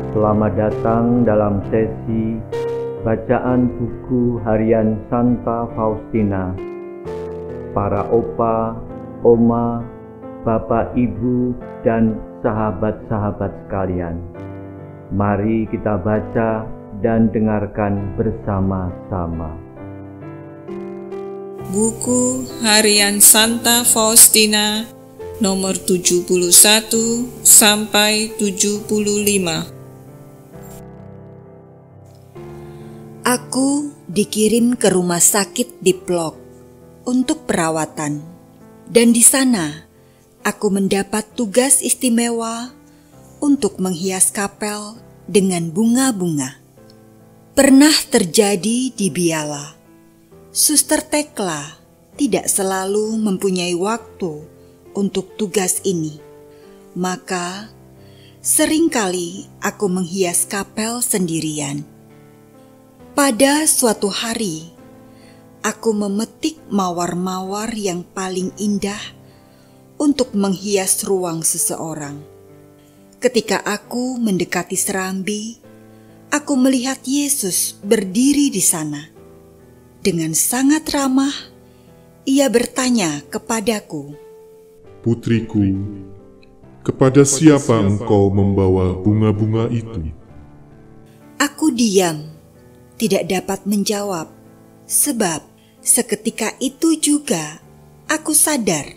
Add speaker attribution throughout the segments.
Speaker 1: Selamat datang dalam sesi bacaan buku harian Santa Faustina. Para opa, oma, bapak, ibu, dan sahabat-sahabat sekalian, mari kita baca dan dengarkan bersama-sama.
Speaker 2: Buku harian Santa Faustina nomor 71 sampai 75.
Speaker 3: Aku dikirim ke rumah sakit di Plok untuk perawatan, dan di sana aku mendapat tugas istimewa untuk menghias kapel dengan bunga-bunga. Pernah terjadi di Biala, Suster Tekla tidak selalu mempunyai waktu untuk tugas ini, maka seringkali aku menghias kapel sendirian. Pada suatu hari, aku memetik mawar-mawar yang paling indah untuk menghias ruang seseorang. Ketika aku mendekati serambi, aku melihat Yesus berdiri di sana. Dengan sangat ramah, ia bertanya kepadaku,
Speaker 4: "Putriku, kepada siapa engkau membawa bunga-bunga itu?"
Speaker 3: Aku diam, tidak dapat menjawab, sebab seketika itu juga aku sadar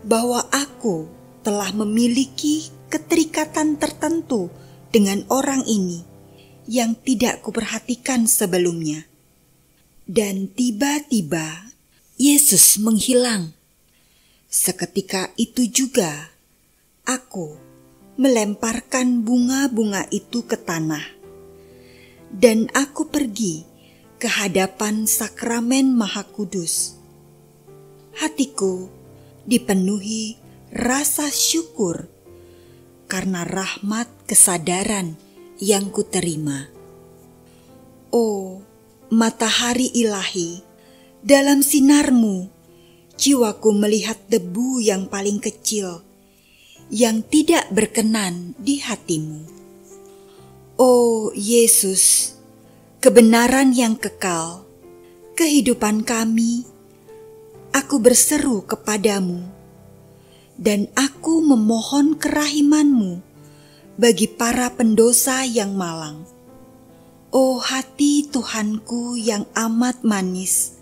Speaker 3: bahwa aku telah memiliki keterikatan tertentu dengan orang ini yang tidak kuperhatikan sebelumnya. Dan tiba-tiba Yesus menghilang. Seketika itu juga aku melemparkan bunga-bunga itu ke tanah. Dan aku pergi ke hadapan sakramen Maha Kudus. Hatiku dipenuhi rasa syukur karena rahmat kesadaran yang kuterima. Oh, matahari ilahi, dalam sinarmu jiwaku melihat debu yang paling kecil yang tidak berkenan di hatimu. Oh Yesus, kebenaran yang kekal, kehidupan kami, aku berseru kepadamu, dan aku memohon kerahimanmu bagi para pendosa yang malang. Oh hati Tuhanku yang amat manis,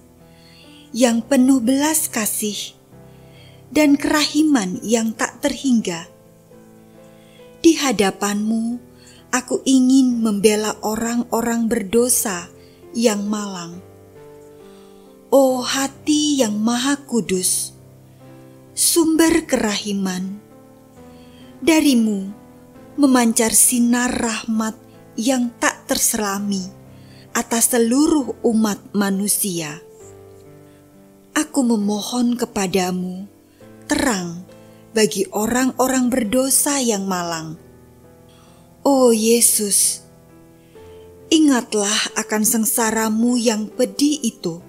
Speaker 3: yang penuh belas kasih, dan kerahiman yang tak terhingga. Di hadapanmu, aku ingin membela orang-orang berdosa yang malang. Oh hati yang maha kudus, sumber kerahiman, darimu memancar sinar rahmat yang tak terselami atas seluruh umat manusia. Aku memohon kepadamu terang bagi orang-orang berdosa yang malang. Oh Yesus, ingatlah akan sengsaramu yang pedih itu,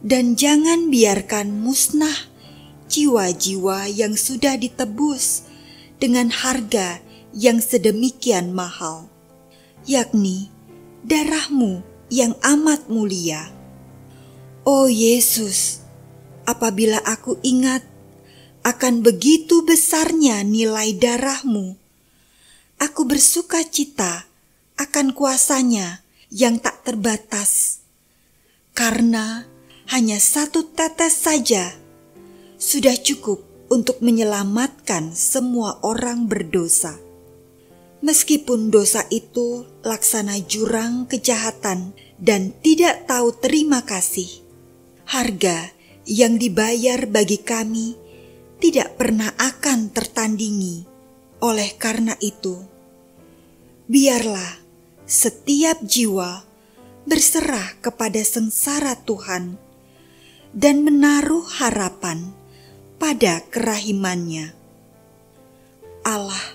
Speaker 3: dan jangan biarkan musnah jiwa-jiwa yang sudah ditebus dengan harga yang sedemikian mahal, yakni darahmu yang amat mulia. Oh Yesus, apabila aku ingat akan begitu besarnya nilai darahmu, aku bersuka cita akan kuasanya yang tak terbatas, karena hanya satu tetes saja sudah cukup untuk menyelamatkan semua orang berdosa. Meskipun dosa itu laksana jurang kejahatan dan tidak tahu terima kasih, harga yang dibayar bagi kami tidak pernah akan tertandingi. Oleh karena itu, biarlah setiap jiwa berserah kepada sengsara Tuhan dan menaruh harapan pada kerahimannya. Allah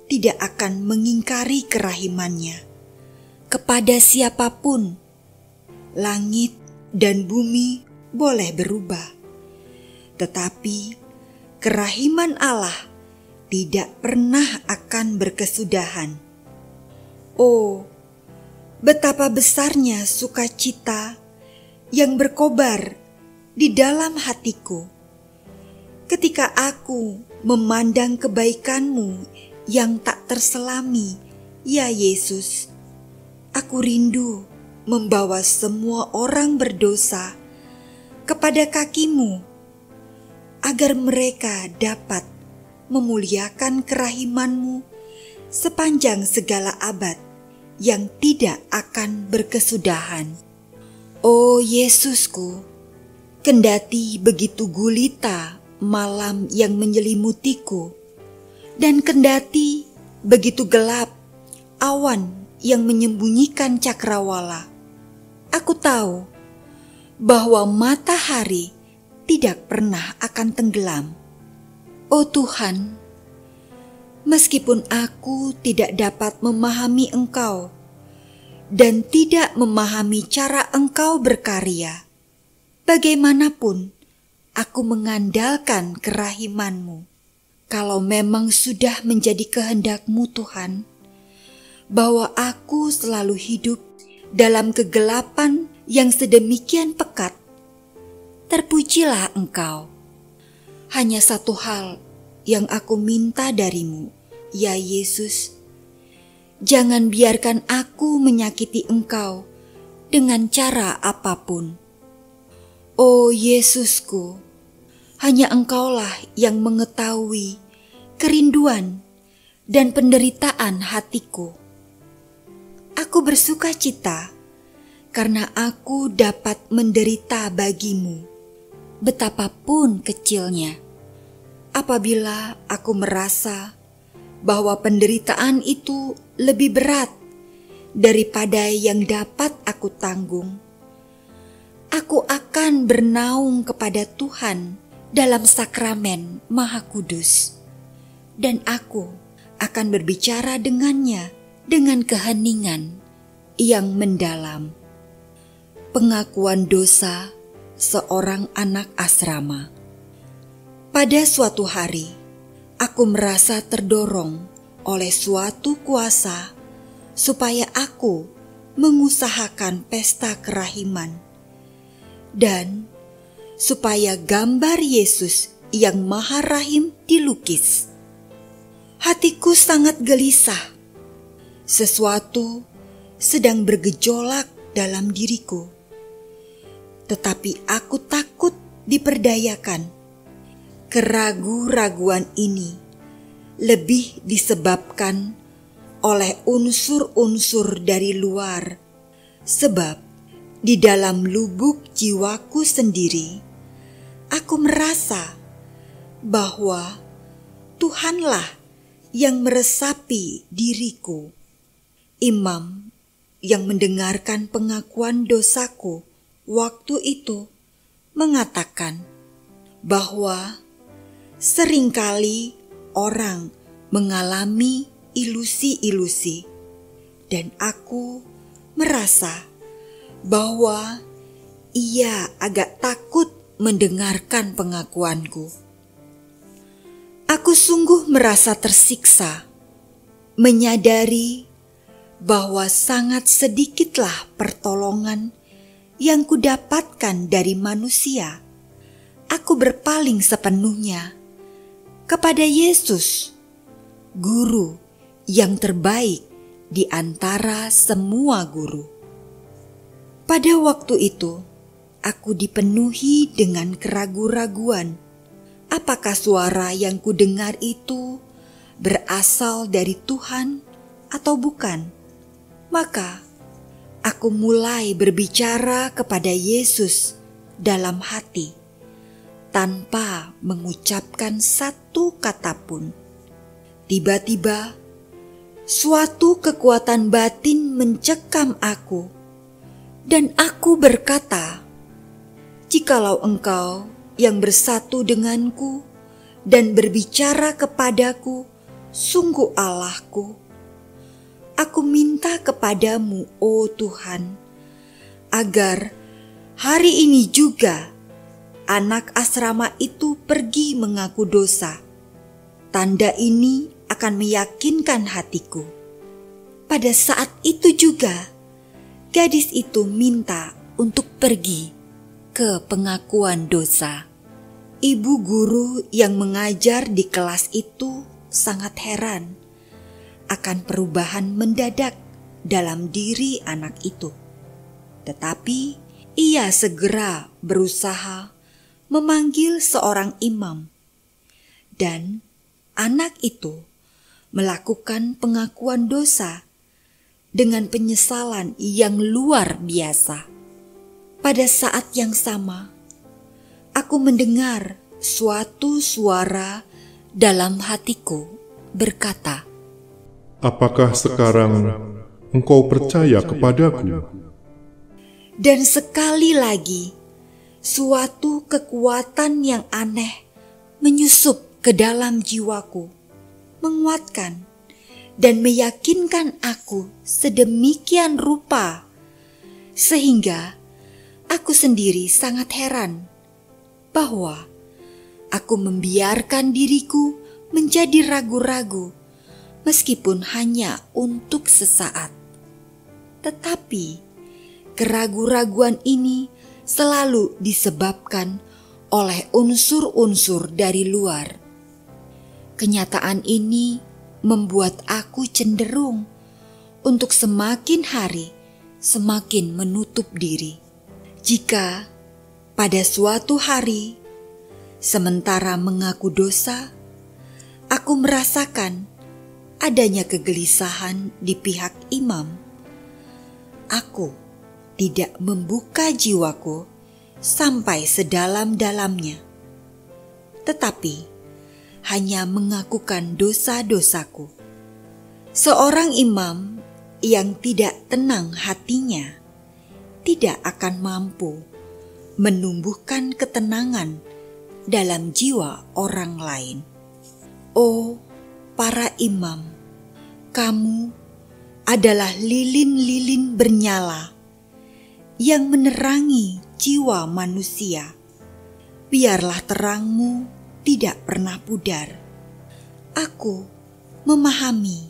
Speaker 3: tidak akan mengingkari kerahimannya kepada siapapun. Langit dan bumi boleh berubah, tetapi kerahiman Allah tidak pernah akan berkesudahan. Oh, betapa besarnya sukacita yang berkobar di dalam hatiku ketika aku memandang kebaikan-Mu yang tak terselami, ya Yesus. Aku rindu membawa semua orang berdosa kepada kaki-Mu, agar mereka dapat memuliakan kerahiman-Mu sepanjang segala abad yang tidak akan berkesudahan. Oh Yesusku, kendati begitu gulita malam yang menyelimutiku, dan kendati begitu gelap awan yang menyembunyikan cakrawala, aku tahu bahwa matahari tidak pernah akan tenggelam. Oh Tuhan, meskipun aku tidak dapat memahami Engkau dan tidak memahami cara Engkau berkarya, bagaimanapun aku mengandalkan kerahiman-Mu. Kalau memang sudah menjadi kehendak-Mu Tuhan, bahwa aku selalu hidup dalam kegelapan yang sedemikian pekat, terpujilah Engkau. Hanya satu hal yang aku minta dari-Mu, ya Yesus. Jangan biarkan aku menyakiti Engkau dengan cara apapun. Oh Yesusku, hanya Engkaulah yang mengetahui kerinduan dan penderitaan hatiku. Aku bersuka cita karena aku dapat menderita bagi-Mu, betapapun kecilnya. Apabila aku merasa bahwa penderitaan itu lebih berat daripada yang dapat aku tanggung, aku akan bernaung kepada Tuhan dalam sakramen Maha Kudus, dan aku akan berbicara dengannya dengan keheningan yang mendalam. Pengakuan dosa seorang anak asrama. Pada suatu hari, aku merasa terdorong oleh suatu kuasa supaya aku mengusahakan pesta kerahiman dan supaya gambar Yesus yang Maha Rahim dilukis. Hatiku sangat gelisah. Sesuatu sedang bergejolak dalam diriku, tetapi aku takut diperdayakan. Keraguan-raguan ini lebih disebabkan oleh unsur-unsur dari luar, sebab di dalam lubuk jiwaku sendiri, aku merasa bahwa Tuhanlah yang meresapi diriku. Imam yang mendengarkan pengakuan dosaku waktu itu mengatakan bahwa seringkali orang mengalami ilusi-ilusi, dan aku merasa bahwa ia agak takut mendengarkan pengakuanku. Aku sungguh merasa tersiksa, menyadari bahwa sangat sedikitlah pertolongan yang kudapatkan dari manusia. Aku berpaling sepenuhnya kepada Yesus, guru yang terbaik di antara semua guru. Pada waktu itu, aku dipenuhi dengan keraguan-raguan. Apakah suara yang kudengar itu berasal dari Tuhan atau bukan? Maka aku mulai berbicara kepada Yesus dalam hati, tanpa mengucapkan satu kata pun. Tiba-tiba, suatu kekuatan batin mencekam aku, dan aku berkata, "Jikalau Engkau yang bersatu denganku dan berbicara kepadaku, sungguh Allahku, aku minta kepadamu, oh Tuhan, agar hari ini juga anak asrama itu pergi mengaku dosa. Tanda ini akan meyakinkan hatiku." Pada saat itu juga, gadis itu minta untuk pergi ke pengakuan dosa. Ibu guru yang mengajar di kelas itu sangat heran akan perubahan mendadak dalam diri anak itu. Tetapi ia segera berusaha memanggil seorang imam, dan anak itu melakukan pengakuan dosa dengan penyesalan yang luar biasa. Pada saat yang sama, aku mendengar suatu suara dalam hatiku berkata,
Speaker 4: "Apakah sekarang engkau percaya kepadaku?"
Speaker 3: Dan sekali lagi, suatu kekuatan yang aneh menyusup ke dalam jiwaku, menguatkan dan meyakinkan aku sedemikian rupa, sehingga aku sendiri sangat heran bahwa aku membiarkan diriku menjadi ragu-ragu meskipun hanya untuk sesaat. Tetapi keraguan-raguan ini selalu disebabkan oleh unsur-unsur dari luar. Kenyataan ini membuat aku cenderung untuk semakin hari semakin menutup diri. Jika pada suatu hari, sementara mengaku dosa, aku merasakan adanya kegelisahan di pihak imam, aku tidak membuka jiwaku sampai sedalam-dalamnya, tetapi hanya mengakukan dosa-dosaku. Seorang imam yang tidak tenang hatinya tidak akan mampu menumbuhkan ketenangan dalam jiwa orang lain. Oh, para imam, kamu adalah lilin-lilin bernyala yang menerangi jiwa manusia. Biarlah terangmu tidak pernah pudar. Aku memahami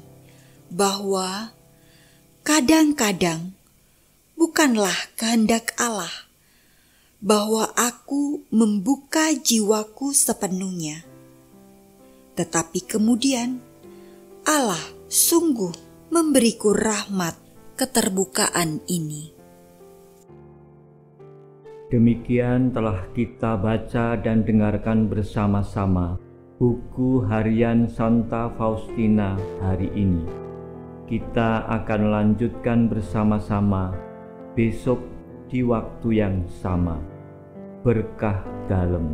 Speaker 3: bahwa kadang-kadang bukanlah kehendak Allah bahwa aku membuka jiwaku sepenuhnya. Tetapi kemudian Allah sungguh memberiku rahmat keterbukaan ini.
Speaker 1: Demikian telah kita baca dan dengarkan bersama-sama buku harian Santa Faustina hari ini. Kita akan lanjutkan bersama-sama besok di waktu yang sama. Berkah dalam.